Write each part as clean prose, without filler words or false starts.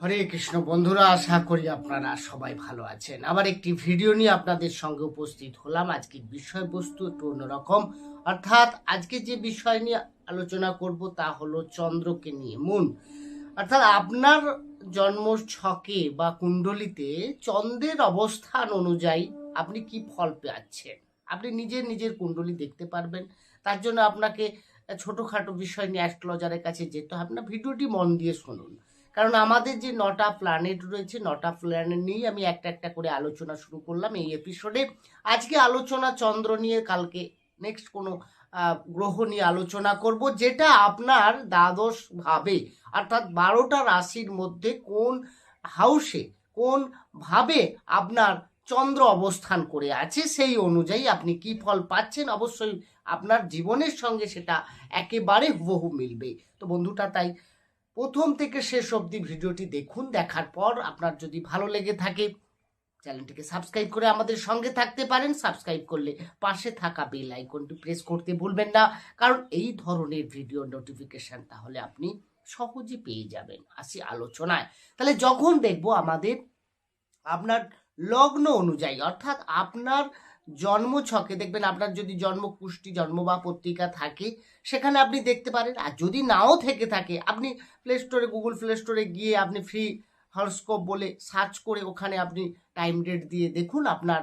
হরে কৃষ্ণ বন্ধুরা, আশা করি আপনারা সবাই ভালো আছেন। আবার একটি ভিডিও নিয়ে আপনাদের সঙ্গে উপস্থিত হলাম। আজকের বিষয়বস্তু একটু অন্যরকম, অর্থাৎ আজকে যে বিষয় নিয়ে আলোচনা করব তা হলো চন্দ্রকে নিয়ে। মুন অর্থাৎ আপনার জন্ম ছকে বা কুণ্ডলিতে চন্দ্রের অবস্থান অনুযায়ী আপনি কি ফল পাচ্ছেন, আপনি নিজের কুণ্ডলী দেখতে পারবেন। তার জন্য আপনাকে ছোটোখাটো বিষয় নিয়ে অ্যাস্ট্রোলজারের কাছে যেতে হবে না। ভিডিওটি মন দিয়ে শুনুন, কারণ আমাদের যে 9টা প্ল্যানেট রয়েছে, 9টা প্ল্যানেট নিয়েই আমি একটা একটা করে আলোচনা শুরু করলাম এই এপিসোডে। আজকে আলোচনা চন্দ্র নিয়ে, কালকে নেক্সট কোনো গ্রহ নিয়ে আলোচনা করব, যেটা আপনার দ্বাদশ ভাবে অর্থাৎ 12টা রাশির মধ্যে কোন হাউসে কোন ভাবে আপনার চন্দ্র অবস্থান করে আছে, সেই অনুযায়ী আপনি কি ফল পাচ্ছেন। অবশ্যই আপনার জীবনের সঙ্গে সেটা একেবারে হুবহু মিলবে। তো বন্ধুটা, তাই প্রথম থেকে শেষ অবধি ভিডিওটি দেখুন। দেখার পর আপনার যদি ভালো লেগে থাকে চ্যানেলটিকে সাবস্ক্রাইব করে আমাদের সঙ্গে থাকতে পারেন। সাবস্ক্রাইব করলে পাশে থাকা বেল আইকনটি প্রেস করতে ভুলবেন না, কারণ এই ধরনের ভিডিও নোটিফিকেশন তাহলে আপনি সহজে পেয়ে যাবেন। আসি আলোচনায়। তাহলে যখন দেখব আমাদের আপনার লগ্ন অনুযায়ী, অর্থাৎ আপনার জন্ম ছকে দেখবেন, আপনার যদি জন্ম কুষ্টি জন্ম বা পত্রিকা থাকে সেখানে আপনি দেখতে পারেন। আর যদি নাও থেকে থাকে, আপনি প্লে স্টোরে, গুগল প্লে স্টোরে গিয়ে আপনি ফ্রি হরস্কোপ বলে সার্চ করে ওখানে আপনি টাইম ডেট দিয়ে দেখুন। আপনার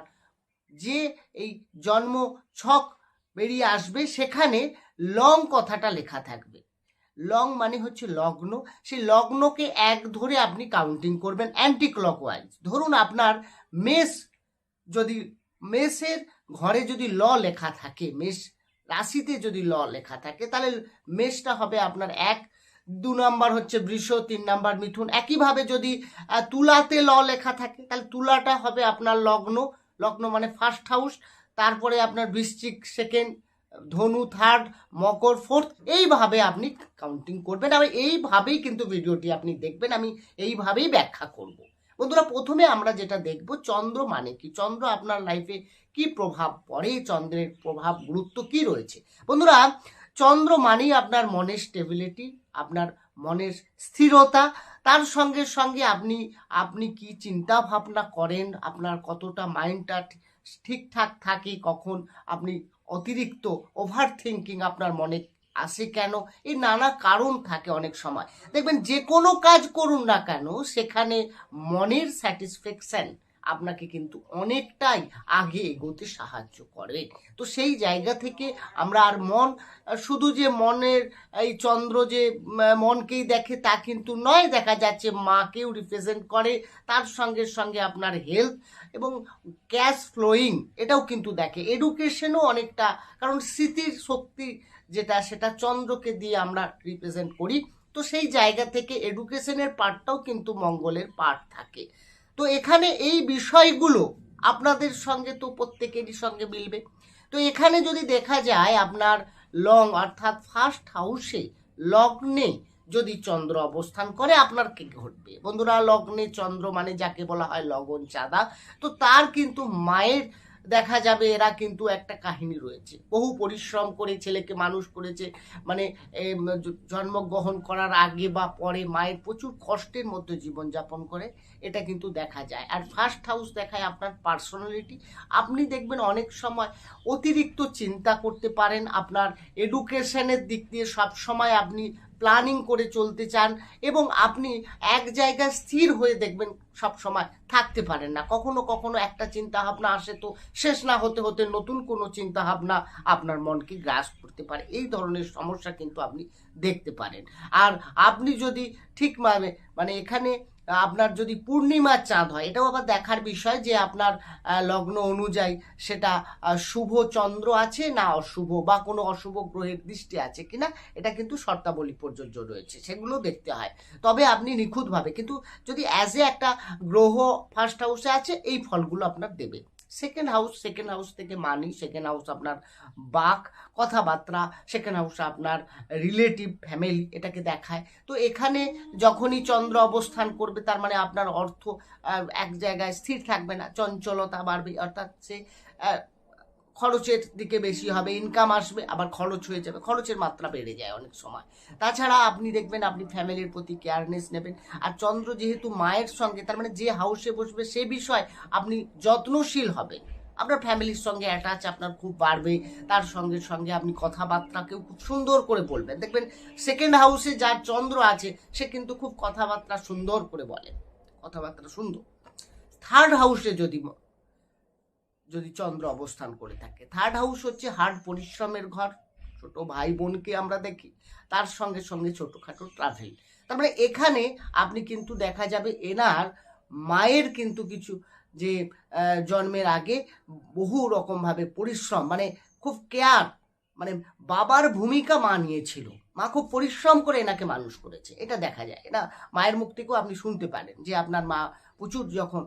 যে এই জন্ম ছক বেরিয়ে আসবে, সেখানে লং কথাটা লেখা থাকবে। লং মানে হচ্ছে লগ্ন। সেই লগ্নকে এক ধরে আপনি কাউন্টিং করবেন অ্যান্টি ক্লকওয়াইজ। ধরুন আপনার মেষ, যদি মেষের ঘরে যদি ল লেখা থাকে, মেষ রাশিতে যদি ল লেখা থাকে, তাহলে মেষটা হবে আপনার 1, 2 নাম্বার হচ্ছে বৃষ, 3 নাম্বার মিথুন। একইভাবে যদি তুলাতে ল লেখা থাকে, তাহলে তুলাটা হবে আপনার লগ্ন। লগ্ন মানে ফার্স্ট হাউস। তারপরে আপনার বৃশ্চিক সেকেন্ড, ধনু থার্ড, মকর ফোর্থ। এইভাবে আপনি কাউন্টিং করবেন। আর এইভাবেই কিন্তু ভিডিওটি আপনি দেখবেন, আমি এইভাবেই ব্যাখ্যা করব। বন্ধুরা, প্রথমে আমরা যেটা দেখব, চন্দ্র মানে কি, চন্দ্র আপনার লাইফে কি প্রভাব পড়ে, চন্দ্রের প্রভাব গুরুত্ব কি রয়েছে। বন্ধুরা, চন্দ্র মানেই আপনার মনের স্টেবিলিটি, আপনার মনের স্থিরতা। তার সঙ্গে সঙ্গে আপনি কি চিন্তা ভাবনা করেন, আপনার কতটা মাইন্ডটা ঠিকঠাক থাকে, কখন আপনি অতিরিক্ত ওভার থিঙ্কিং আপনার মনে আসে কেন, এই নানা কারণ থাকে। অনেক সময় দেখবেন যে কোনো কাজ করুন না কেন, সেখানে মনের স্যাটিসফ্যাকশন আপনাকে কিন্তু অনেকটাই আগে এগোতে সাহায্য করে। তো সেই জায়গা থেকে আমরা আর মন, শুধু যে মনের এই চন্দ্র যে মনকেই দেখে তা কিন্তু নয়, দেখা যাচ্ছে মাকেও রিপ্রেজেন্ট করে। তার সঙ্গে সঙ্গে আপনার হেলথ এবং ক্যাশ ফ্লোয়িং এটাও কিন্তু দেখে। এডুকেশনও অনেকটা, কারণ স্মৃতির শক্তি যেটা, সেটা চন্দ্রকে দিয়ে আমরা রিপ্রেজেন্ট করি। তো সেই জায়গা থেকে এডুকেশনের পার্টটাও কিন্তু মঙ্গলের পার্ট থাকে। তো এখানে এই বিষয়গুলো আপনাদের সঙ্গে তো প্রত্যেকেরই সঙ্গে মিলবে। তো এখানে যদি দেখা যায় আপনার লং অর্থাৎ ফার্স্ট হাউসে লগ্নে যদি চন্দ্র অবস্থান করে, আপনার কি ঘটবে বন্ধুরা? লগ্নে চন্দ্র মানে যাকে বলা হয় লগন চাঁদা। তো তার কিন্তু মায়ের দেখা যাবে, এরা কিন্তু একটা কাহিনী রয়েছে, বহু পরিশ্রম করে ছেলেকে মানুষ করেছে, মানে জন্মগ্রহণ করার আগে বা পরে মায়ের প্রচুর কষ্টের মধ্যে জীবনযাপন করে, এটা কিন্তু দেখা যায়। আর ফার্স্ট হাউস দেখায় আপনার পার্সোনালিটি। আপনি দেখবেন অনেক সময় অতিরিক্ত চিন্তা করতে পারেন, আপনার এডুকেশনের দিক দিয়ে সব সময় আপনি প্ল্যানিং করে চলতে চান, এবং আপনি এক জায়গায় স্থির হয়ে দেখবেন সব সময় থাকতে পারেন না। কখনো কখনো একটা চিন্তা ভাবনা আসে, তো শেষ না হতে হতে নতুন কোনো চিন্তা ভাবনা আপনার মনকে গ্রাস করতে পারে। এই ধরনের সমস্যা কিন্তু আপনি দেখতে পারেন। আর আপনি যদি ঠিক মানে এখানে আপনার যদি পূর্ণিমার চাঁদ হয়, এটাও আবার দেখার বিষয় যে আপনার লগ্ন অনুযায়ী সেটা শুভ চন্দ্র আছে না অশুভ, বা কোনো অশুভ গ্রহের দৃষ্টি আছে কিনা, এটা কিন্তু শর্তাবলী প্রযোজ্য রয়েছে, সেগুলো দেখতে হয়। তবে আপনি নিখুঁতভাবে, কিন্তু যদি অ্যাজ এ একটা গ্রহ ফার্স্ট হাউসে আছে, এই ফলগুলো আপনার দেবে। সেকেন্ড হাউস থেকে মানি, সেকেন্ড হাউস আপনার বাক, কথাবার্তা, সেকেন্ড হাউস আপনার রিলেটিভ ফ্যামিলি, এটাকে দেখায়। তো এখানে যখনই চন্দ্র অবস্থান করবে, তার মানে আপনার অর্থ এক জায়গায় স্থির থাকবে না, চঞ্চলতা বাড়বে, অর্থাৎ সে খরচের দিকে বেশি হবে, ইনকাম আসবে আবার খরচ হয়ে যাবে, খরচের মাত্রা বেড়ে যায় অনেক সময়। তাছাড়া আপনি দেখবেন আপনি ফ্যামিলির প্রতি কেয়ারনেস নেবেন। আর চন্দ্র যেহেতু মায়ের সঙ্গে, তার মানে যে হাউসে বসবে সে বিষয় আপনি যত্নশীল হবেন, আপনার ফ্যামিলির সঙ্গে অ্যাটাচ আপনার খুব বাড়বে। তার সঙ্গে সঙ্গে আপনি কথাবার্তাকেও খুব সুন্দর করে বলবেন। দেখবেন সেকেন্ড হাউসে যার চন্দ্র আছে সে কিন্তু খুব কথাবার্তা সুন্দর করে বলে, কথাবার্তা সুন্দর। থার্ড হাউসে যদি চন্দ্র অবস্থান করে থাকে, থার্ড হাউস হচ্ছে হার্ড পরিশ্রমের ঘর, ছোট ভাই বোনকে আমরা দেখি, তার সঙ্গে সঙ্গে ছোটোখাটো ট্রাভেল। তার মানে এখানে আপনি কিন্তু দেখা যাবে এনার মায়ের কিন্তু কিছু যে জন্মের আগে বহু রকমভাবে পরিশ্রম, মানে খুব কেয়ার, মানে বাবার ভূমিকা মা নিয়েছিল, মা খুব পরিশ্রম করে এনাকে মানুষ করেছে, এটা দেখা যায়। এটা মায়ের মুখ থেকেও আপনি শুনতে পারেন যে আপনার মা প্রচুর, যখন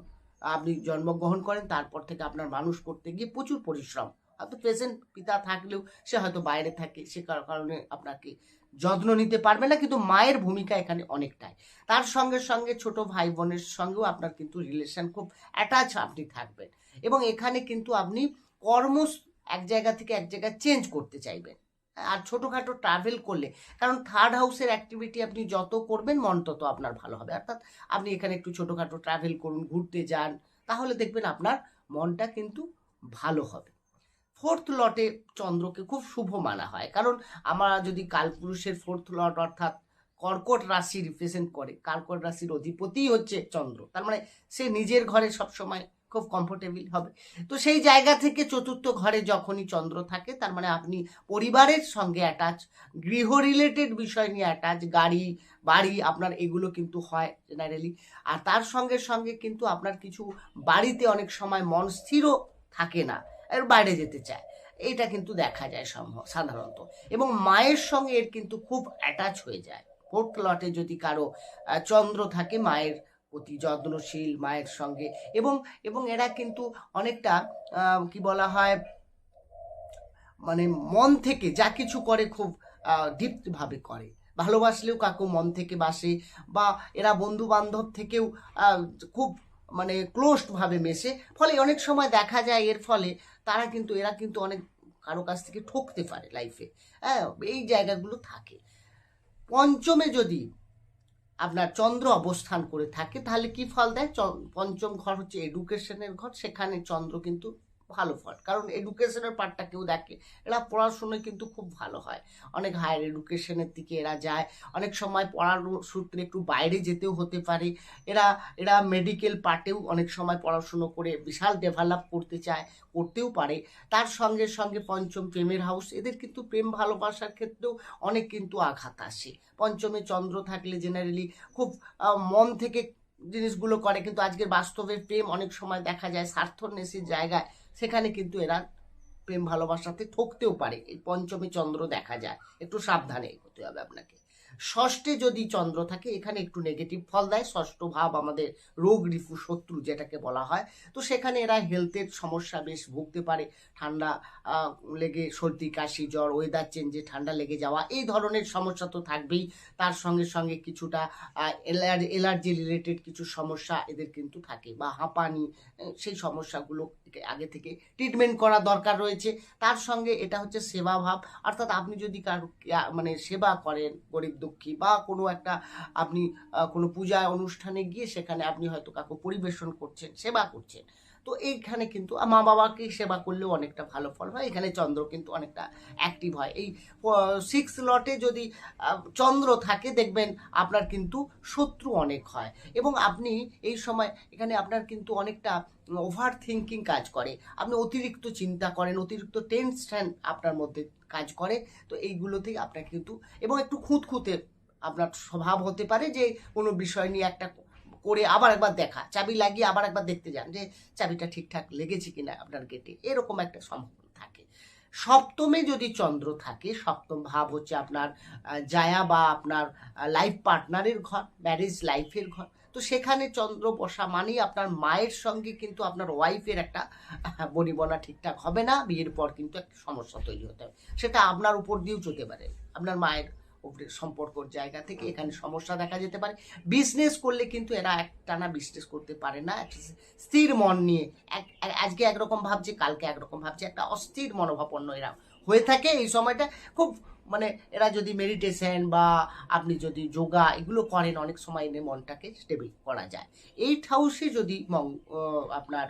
আপনি জন্মগ্রহণ করেন তারপর থেকে আপনার মানুষ করতে গিয়ে প্রচুর পরিশ্রম, হয়তো প্রেজেন্ট পিতা থাকলেও সে হয়তো বাইরে থাকে, সে কারণে আপনাকে যত্ন নিতে পারবে না, কিন্তু মায়ের ভূমিকা এখানে অনেকটাই। তার সঙ্গে সঙ্গে ছোট ভাই বোনের সঙ্গেও আপনার কিন্তু রিলেশন খুব অ্যাটাচ আপনি থাকবেন। এবং এখানে কিন্তু আপনি কর্ম এক জায়গা থেকে এক জায়গায় চেঞ্জ করতে চাইবেন। আর ছোটোখাটো ট্রাভেল করলে, কারণ থার্ড হাউসের অ্যাক্টিভিটি আপনি যত করবেন মন তত আপনার ভালো হবে। অর্থাৎ আপনি এখানে একটু ছোটোখাটো ট্রাভেল করুন, ঘুরতে যান, তাহলে দেখবেন আপনার মনটা কিন্তু ভালো হবে। ফোর্থ লটে চন্দ্রকে খুব শুভ মানা হয়, কারণ আমরা যদি কালপুরুষের ফোর্থ লট অর্থাৎ কর্কট রাশি রিপ্রেজেন্ট করে, কর্কট রাশির অধিপতিই হচ্ছে চন্দ্র, তার মানে সে নিজের ঘরে সবসময় খুব কমফোর্টেবল হবে। তো সেই জায়গা থেকে চতুর্থ ঘরে যখনই চন্দ্র থাকে, তার মানে আপনি পরিবারের সঙ্গে অ্যাটাচ, গৃহ রিলেটেড বিষয় নিয়ে অ্যাটাচ, গাড়ি বাড়ি আপনার এগুলো কিন্তু হয় জেনারেলি। আর তার সঙ্গে সঙ্গে কিন্তু আপনার কিছু বাড়িতে অনেক সময় মন স্থিরও থাকে না, এর বাইরে যেতে চায়, এইটা কিন্তু দেখা যায় সাধারণত। এবং মায়ের সঙ্গে এর কিন্তু খুব অ্যাটাচ হয়ে যায়। ফোর্থ লটে যদি কারো চন্দ্র থাকে, মায়ের অতি যত্নশীল, মায়ের সঙ্গে, এবং এবং এরা কিন্তু অনেকটা কি বলা হয়, মানে মন থেকে যা কিছু করে খুব ডিপভাবে করে, ভালোবাসলেও কাকু মন থেকে বাসে, বা এরা বন্ধু বান্ধব থেকেও খুব মানে ক্লোজভাবে মেশে। ফলে অনেক সময় দেখা যায় এর ফলে এরা কিন্তু অনেক কারো কাছ থেকে ঠকতে পারে লাইফে, হ্যাঁ, এই জায়গাগুলো থাকে। পঞ্চমে যদি আপনার চন্দ্র অবস্থান করে থাকে তাহলে কি ফল দেয়? পঞ্চম ঘর হচ্ছে এডুকেশনের ঘর, সেখানে চন্দ্র কিন্তু ভালো ফল, কারণ এডুকেশনের পার্টটা কেউ দেখে, এরা পড়াশোনায় কিন্তু খুব ভালো হয়, অনেক হায়ার এডুকেশনের দিকে এরা যায়, অনেক সময় পড়ার সূত্রে একটু বাইরে যেতেও হতে পারে, এরা এরা মেডিকেল পার্টেও অনেক সময় পড়াশুনো করে বিশাল ডেভেলপ করতে চায়, করতেও পারে। তার সঙ্গে সঙ্গে পঞ্চম প্রেমের হাউস, এদের কিন্তু প্রেম ভালোবাসার ক্ষেত্রেও অনেক কিন্তু আঘাত আসে। পঞ্চমে চন্দ্র থাকলে জেনারেলি খুব মন থেকে জিনিসগুলো করে, কিন্তু আজকের বাস্তবে প্রেম অনেক সময় দেখা যায় স্বার্থন্বেষীর জায়গায়, সেখানে কিন্তু এরা প্রেম ভালোবাসাতে ঠকতেও পারে। এই পঞ্চমে চন্দ্র দেখা যায়, একটু সাবধানে হতে হবে আপনাকে। ষষ্ঠে যদি চন্দ্র থাকে, এখানে একটু নেগেটিভ ফল দেয়। ষষ্ঠ ভাব আমাদের রোগ রিপু শত্রু যেটাকে বলা হয়, তো সেখানে এরা হেলথের সমস্যা বেশ ভুগতে পারে, ঠান্ডা লেগে সর্দি কাশি জ্বর, ওয়েদার চেঞ্জে ঠান্ডা লেগে যাওয়া, এই ধরনের সমস্যা তো থাকবেই। তার সঙ্গে সঙ্গে কিছুটা এলার্জি রিলেটেড কিছু সমস্যা এদের কিন্তু থাকে, বা হাঁপানি, সেই সমস্যাগুলো আগে থেকে ট্রিটমেন্ট করা দরকার রয়েছে। তার সঙ্গে এটা হচ্ছে সেবা ভাব, অর্থাৎ আপনি যদি কারো মানে সেবা করেন, গরিব দুঃখী, বা কোনো একটা আপনি কোনো পূজা অনুষ্ঠানে গিয়ে সেখানে আপনি হয়তো কাউকে পরিবেশন করছেন, সেবা করছেন, তো এইখানে কিন্তু মা বাবাকে সেবা করলেও অনেকটা ভালো ফল হয়। এখানে চন্দ্র কিন্তু অনেকটা অ্যাক্টিভ হয়। এই 6 লটে যদি চন্দ্র থাকে, দেখবেন আপনার কিন্তু শত্রু অনেক হয়, এবং আপনি এই সময় এখানে আপনার কিন্তু অনেকটা ওভার থিঙ্কিং কাজ করে, আপনি অতিরিক্ত চিন্তা করেন, অতিরিক্ত টেনশন আপনার মধ্যে কাজ করে। তো এইগুলোতেই আপনার কিন্তু, এবং একটু খুঁতখুঁতে আপনার স্বভাব হতে পারে, যে কোনো বিষয় নিয়ে একটা করে আবার একবার দেখা, চাবি লাগিয়ে আবার একবার দেখতে যান যে চাবিটা ঠিকঠাক লেগেছে কিনা আপনার গেটে, এরকম একটা সম্ভাবনা থাকে। সপ্তমে যদি চন্দ্র থাকে, সপ্তম ভাব হচ্ছে আপনার জায়া বা আপনার লাইফ পার্টনারের ঘর, ম্যারেজ লাইফের ঘর, তো সেখানে চন্দ্র বসা মানেই আপনার মায়ের সঙ্গে কিন্তু আপনার ওয়াইফের একটা বনিবনা ঠিকঠাক হবে না, বিয়ের পর কিন্তু একটা সমস্যা তৈরি হতে হবে, সেটা আপনার উপর দিয়েও চলতে পারে, আপনার মায়ের সম্পর্কর জায়গা থেকে এখানে সমস্যা দেখা যেতে পারে। বিজনেস করলে কিন্তু এরা একটানা বিজনেস করতে পারে না, স্থির মন নিয়ে আজকে একরকম ভাবছে, কালকে একরকম ভাবছে, একটা অস্থির মনোভাবাপন্ন এরা হয়ে থাকে। এই সময়টা খুব মানে এরা যদি মেডিটেশন বা আপনি যদি যোগা এগুলো করেন, অনেক সময় এনে মনটাকে স্টেবল করা যায়। 8 হাউসে যদি আপনার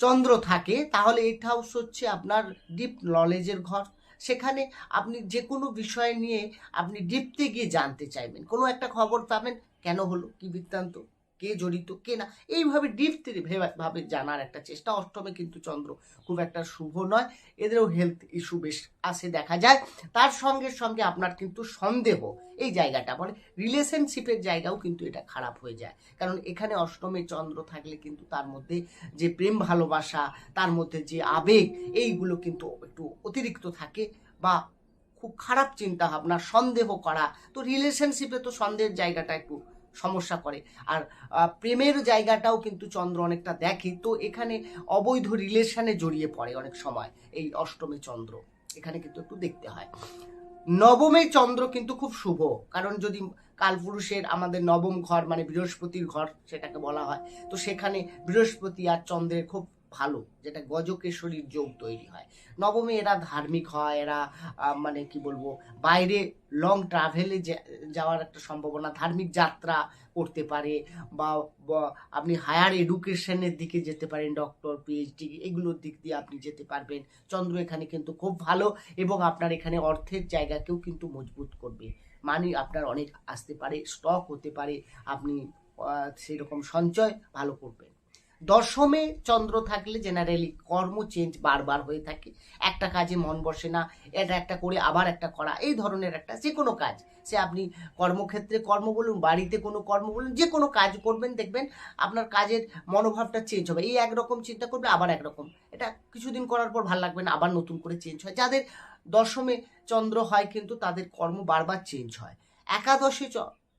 চন্দ্র থাকে, তাহলে 8 হাউস হচ্ছে আপনার ডিপ নলেজের ঘর। সেখানে আপনি যে কোনো বিষয় নিয়ে আপনি ডিপতে গিয়ে জানতে চাইবেন, কোনো একটা খবর পাবেন, কেন হলো, কি বৃত্তান্ত, কে জড়িত কে না, এইভাবে ডিপতে ভাবে জানার একটা চেষ্টা। অষ্টমে কিন্তু চন্দ্র খুব একটা শুভ নয়, এদেরও হেলথ ইস্যু বেশ আসে দেখা যায়। তার সঙ্গে সঙ্গে আপনার কিন্তু সন্দেহ, এই জায়গাটা মানে রিলেশনশিপের জায়গাও কিন্তু এটা খারাপ হয়ে যায়, কারণ এখানে অষ্টমে চন্দ্র থাকলে কিন্তু তার মধ্যে যে প্রেম ভালোবাসা, তার মধ্যে যে আবেগ, এইগুলো কিন্তু একটু অতিরিক্ত থাকে বা খুব খারাপ চিন্তা ভাবনা, সন্দেহ করা। তো রিলেশনশিপে তো সন্দেহের জায়গাটা একটু সমস্যা করে। আর প্রেমের জায়গাটাও কিন্তু চন্দ্র অনেকটা দেখে, তো এখানে অবৈধ রিলেশনে জড়িয়ে পড়ে অনেক সময় এই অষ্টমী চন্দ্র, এখানে কিন্তু একটু দেখতে হয়। নবমে চন্দ্র কিন্তু খুব শুভ, কারণ যদি কালপুরুষের আমাদের নবম ঘর মানে বৃহস্পতির ঘর সেটাকে বলা হয়, তো সেখানে বৃহস্পতি আর চন্দ্রের খুব ভালো, যেটা গজকেশরীর যোগ তৈরি হয়। নবমে এরা ধার্মিক হয়, এরা মানে কি বলবো, বাইরে লং ট্রাভেলে যাওয়ার একটা সম্ভাবনা, ধার্মিক যাত্রা করতে পারে, বা আপনি হায়ার এডুকেশনের দিকে যেতে পারেন, ডক্টর পিএইচডি এগুলোর দিক দিয়ে আপনি যেতে পারবেন। চন্দ্র এখানে কিন্তু খুব ভালো, এবং আপনার এখানে অর্থের জায়গাকেও কিন্তু মজবুত করবে, মানি আপনার অনেক আসতে পারে, স্টক হতে পারে, আপনি সেই রকম সঞ্চয় ভালো করবেন। দশমে চন্দ্র থাকলে জেনারেলি কর্ম চেঞ্জ বারবার হয়ে থাকে, একটা কাজে মন বসে না, এটা একটা করে আবার একটা করা, এই ধরনের একটা যে কোনো কাজ, সে আপনি কর্মক্ষেত্রে কর্ম বলুন, বাড়িতে কোনো কর্ম বলুন, যে কোনো কাজ করবেন দেখবেন আপনার কাজের মনোভাবটা চেঞ্জ হবে। এই একরকম চিন্তা করবে, আবার একরকম, এটা কিছুদিন করার পর ভালো লাগবে না, আবার নতুন করে চেঞ্জ হয়। যাদের দশমে চন্দ্র হয় কিন্তু তাদের কর্ম বারবার চেঞ্জ হয়। একাদশে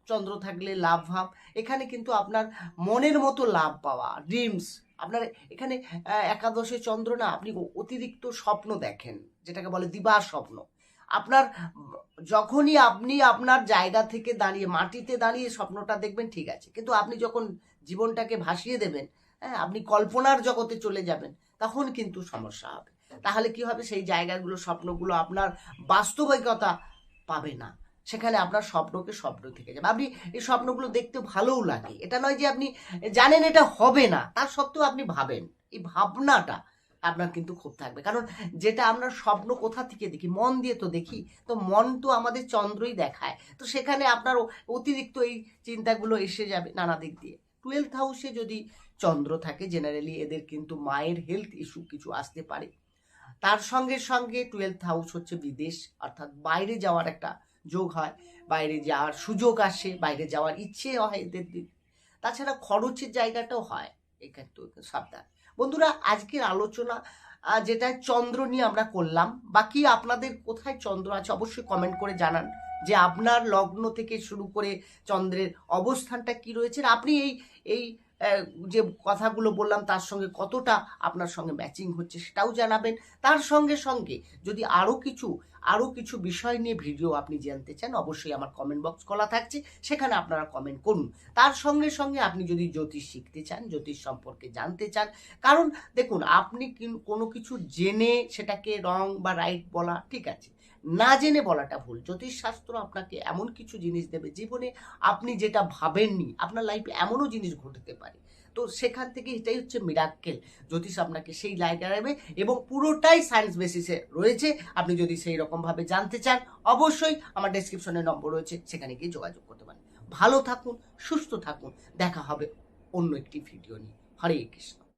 চন্দ্র থাকলে লাভ ভাব, এখানে কিন্তু আপনার মনের মতো লাভ পাওয়া, ড্রিমস আপনার এখানে একাদশে চন্দ্র না, আপনি অতিরিক্ত স্বপ্ন দেখেন, যেটাকে বলে দিবা স্বপ্ন। আপনার যখনই আপনি আপনার জায়গা থেকে দাঁড়িয়ে মাটিতে দাঁড়িয়ে স্বপ্নটা দেখবেন ঠিক আছে, কিন্তু আপনি যখন জীবনটাকে ভাসিয়ে দেবেন, হ্যাঁ, আপনি কল্পনার জগতে চলে যাবেন, তখন কিন্তু সমস্যা হবে। তাহলে কি হবে, সেই জায়গাগুলো স্বপ্নগুলো আপনার বাস্তবিকতা পাবে না, সেখানে আপনার স্বপ্নকে স্বপ্ন থেকে যাবে। আপনি এই স্বপ্নগুলো দেখতে ভালোও লাগে, এটা নয় যে আপনি জানেন এটা হবে না, তার সত্ত্বেও আপনি ভাবেন, এই ভাবনাটা আপনার কিন্তু খুব থাকবে। কারণ যেটা আমরা স্বপ্ন কোথা থেকে দেখি, মন দিয়ে তো দেখি, তো মন তো আমাদের চন্দ্রই দেখায়, তো সেখানে আপনার অতিরিক্ত এই চিন্তাগুলো এসে যাবে নানা দিক দিয়ে। 12th হাউসে যদি চন্দ্র থাকে, জেনারেলি এদের কিন্তু মায়ের হেলথ ইস্যু কিছু আসতে পারে। তার সঙ্গে সঙ্গে 12th হাউস হচ্ছে বিদেশ, অর্থাৎ বাইরে যাওয়ার একটা যোগ হয়, বাইরে যাওয়ার সুযোগ আসে, বাইরে যাওয়ার ইচ্ছে হয় এদের দিক। তাছাড়া খরচের জায়গাটাও হয়, এখানে তো সাবধান। বন্ধুরা, আজকের আলোচনা যেটা চন্দ্র নিয়ে আমরা করলাম, বাকি আপনাদের কোথায় চন্দ্র আছে অবশ্যই কমেন্ট করে জানান, যে আপনার লগ্ন থেকে শুরু করে চন্দ্রের অবস্থানটা কি রয়েছে, আপনি এই এই যে কথাগুলো বললাম তার সঙ্গে কতটা আপনার সঙ্গে ম্যাচিং হচ্ছে সেটাও জানাবেন। তার সঙ্গে সঙ্গে যদি আরও কিছু বিষয় নিয়ে ভিডিও আপনি জানতে চান, অবশ্যই আমার কমেন্ট বক্স খোলা থাকছে, সেখানে আপনারা কমেন্ট করুন। তার সঙ্গে সঙ্গে আপনি যদি জ্যোতিষ শিখতে চান, জ্যোতিষ সম্পর্কে জানতে চান, কারণ দেখুন, আপনি কোনো কিছু জেনে সেটাকে রং বা রাইট বলা ঠিক আছে, না জেনে বলাটা ভুল। জ্যোতিষশাস্ত্র আপনাকে এমন কিছু জিনিস দেবে জীবনে আপনি যেটা ভাবেননি, আপনার লাইফে এমনও জিনিস ঘটতে পারে, তো সেখান থেকে এটাই হচ্ছে মিরাক্কেল। জ্যোতিষ আপনাকে সেই জায়গায় নেবে, এবং পুরোটাই সায়েন্স বেসিসে রয়েছে। আপনি যদি সেই রকমভাবে জানতে চান, অবশ্যই আমার ডেসক্রিপশনে নম্বর রয়েছে, সেখানে গিয়ে যোগাযোগ করতে পারেন। ভালো থাকুন, সুস্থ থাকুন, দেখা হবে অন্য একটি ভিডিও নিয়ে। হরে কৃষ্ণ।